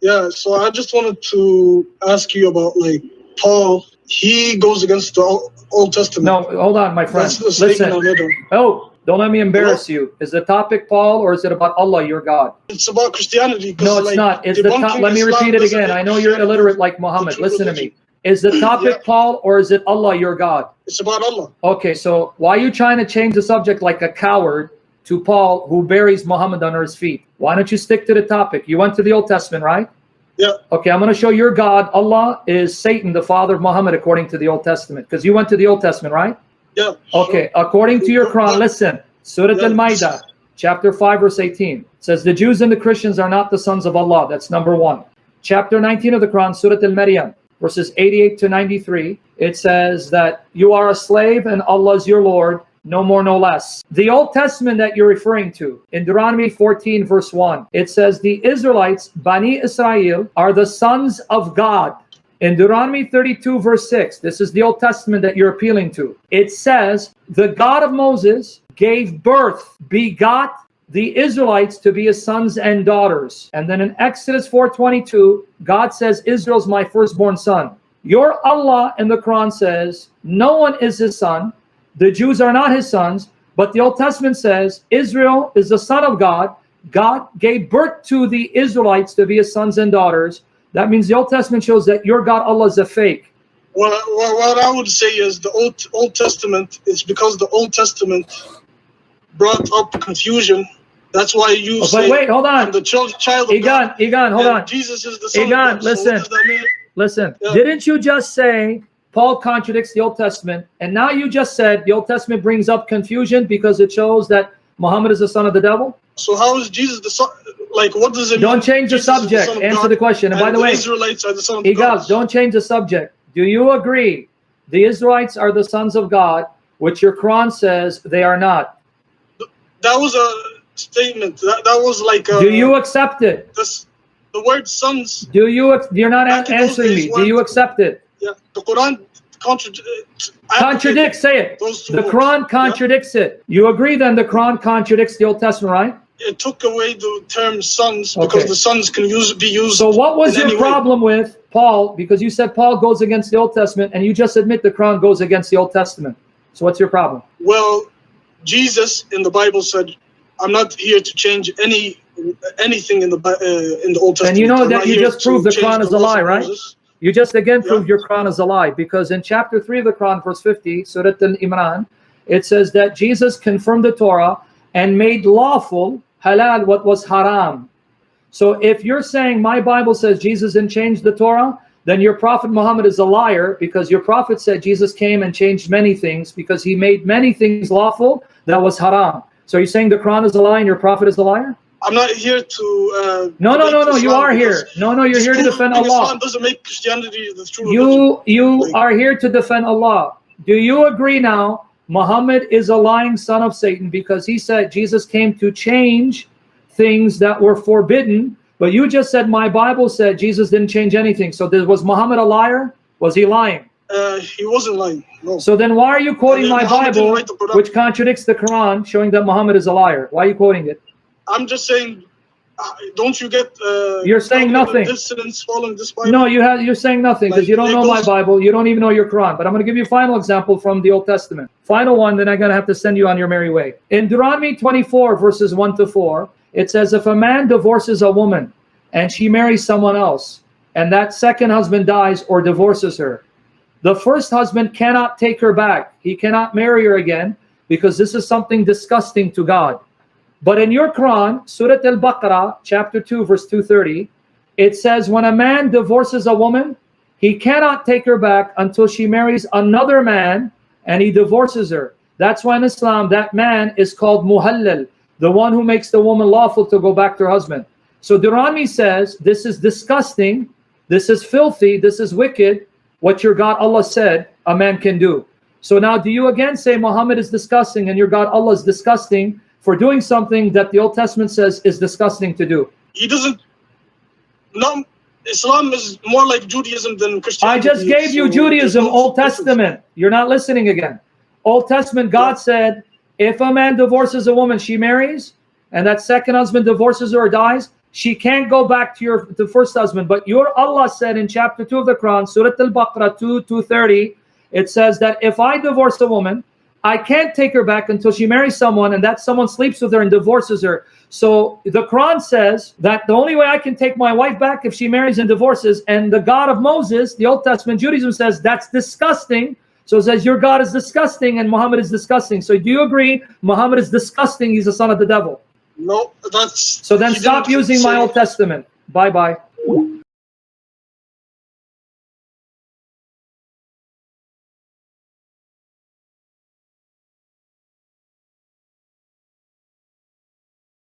Yeah, so I just wanted to ask you about like Paul. He goes against the Old Testament. No, hold on, my friend. That's the statement I Listen. made. Oh, don't let me embarrass you. Is the topic Paul or is it about Allah, your God? It's about Christianity. No, it's like, not. It's the top. Let me repeat it again. I know you're illiterate like Muhammad. Listen to me. Is the topic Paul or is it Allah, your God? It's about Allah. Okay, so why are you trying to change the subject like a coward to Paul who buries Muhammad under his feet? Why don't you stick to the topic? You went to the Old Testament, right? Yeah. Okay, I'm going to show your God, Allah, is Satan, the father of Muhammad, according to the Old Testament. Because you went to the Old Testament, right? Yeah. Okay, according to your Quran, listen. Surah Al-Ma'idah, chapter 5, verse 18. Says, the Jews and the Christians are not the sons of Allah. That's number 1. Chapter 19 of the Quran, Surah Al-Maryam, verses 88 to 93. It says that you are a slave and Allah is your Lord. No more, no less. The Old Testament that you're referring to, in Deuteronomy 14, verse 1, it says the Israelites, Bani Israel, are the sons of God. In Deuteronomy 32, verse 6, this is the Old Testament that you're appealing to. It says, the God of Moses gave birth, begot the Israelites to be his sons and daughters. And then in Exodus 4:22, God says, Israel's my firstborn son. Your Allah in the Quran says, no one is his son. The Jews are not his sons, but the Old Testament says Israel is the son of God. God gave birth to the Israelites to be his sons and daughters. That means the Old Testament shows that your God, Allah, is a fake. Well, what I would say is the Old Testament is because the Old Testament brought up confusion. That's why you say. But wait, hold on. The child of God. Egan, hold on. Jesus is the son of God. Listen. So what does that mean? Listen. Yeah. Didn't you just say Paul contradicts the Old Testament, and now you just said the Old Testament brings up confusion because it shows that Muhammad is the son of the devil? So how is Jesus the son? Like, what does it mean? Don't change the Jesus subject. the Answer the question. And by the way, Israelites are the son of God. Don't change the subject. Do you agree the Israelites are the sons of God, which your Quran says they are not? That was a statement. That was like a, do you accept it? The word sons. You're not answering me. Do you accept it? Yeah, the Quran contradicts. Say it. The Quran contradicts it. You agree then the Quran contradicts the Old Testament, right? It took away the term sons because the sons can be used. So what was your problem with Paul? Because you said Paul goes against the Old Testament, and you just admit the Quran goes against the Old Testament. So what's your problem? Well, Jesus in the Bible said, "I'm not here to change anything in the Old Testament." And you know that you just proved the Quran is a lie, right? You just again proved your Quran is a lie, because in chapter 3 of the Quran, verse 50, Surah Al-Imran, it says that Jesus confirmed the Torah and made lawful, halal, what was haram. So if you're saying my Bible says Jesus didn't change the Torah, then your prophet Muhammad is a liar, because your prophet said Jesus came and changed many things because he made many things lawful that was haram. So are you saying the Quran is a lie and your prophet is a liar? I'm not here to. No. You are here. No. You're here to defend Allah. Islam doesn't make Christianity the true religion. You are here to defend Allah. Do you agree now? Muhammad is a lying son of Satan because he said Jesus came to change things that were forbidden. But you just said my Bible said Jesus didn't change anything. So was Muhammad a liar? Was he lying? He wasn't lying. No. So then why are you quoting my Bible, which contradicts the Quran, showing that Muhammad is a liar? Why are you quoting it? I'm just saying, don't you get? You're saying nothing. Dissidents following this Bible? No, you're saying nothing because you don't know my Bible. You don't even know your Quran. But I'm going to give you a final example from the Old Testament. Final one, then I'm going to have to send you on your merry way. In Deuteronomy 24, verses 1 to 4, it says, if a man divorces a woman and she marries someone else, and that second husband dies or divorces her, the first husband cannot take her back. He cannot marry her again because this is something disgusting to God. But in your Quran, Surah Al-Baqarah, chapter 2, verse 230, it says when a man divorces a woman, he cannot take her back until she marries another man and he divorces her. That's why in Islam, that man is called muhallal, the one who makes the woman lawful to go back to her husband. So Deuteronomy says, this is disgusting, this is filthy, this is wicked, what your God Allah said a man can do. So now do you again say Muhammad is disgusting and your God Allah is disgusting for doing something that the Old Testament says is disgusting to do? He doesn't. No, Islam is more like Judaism than Christianity. I just gave you Judaism, Old Testament. You're not listening again. Old Testament, God said, if a man divorces a woman she marries, and that second husband divorces her or dies, she can't go back to the first husband. But your Allah said in chapter 2 of the Quran, Surah Al-Baqarah 2:30, it says that if I divorce a woman, I can't take her back until she marries someone, and that someone sleeps with her and divorces her. So the Quran says that the only way I can take my wife back if she marries and divorces, and the God of Moses, the Old Testament Judaism, says that's disgusting. So it says your God is disgusting and Muhammad is disgusting. So do you agree Muhammad is disgusting? He's the son of the devil. No, that's... So then stop using my Old Testament. Bye-bye.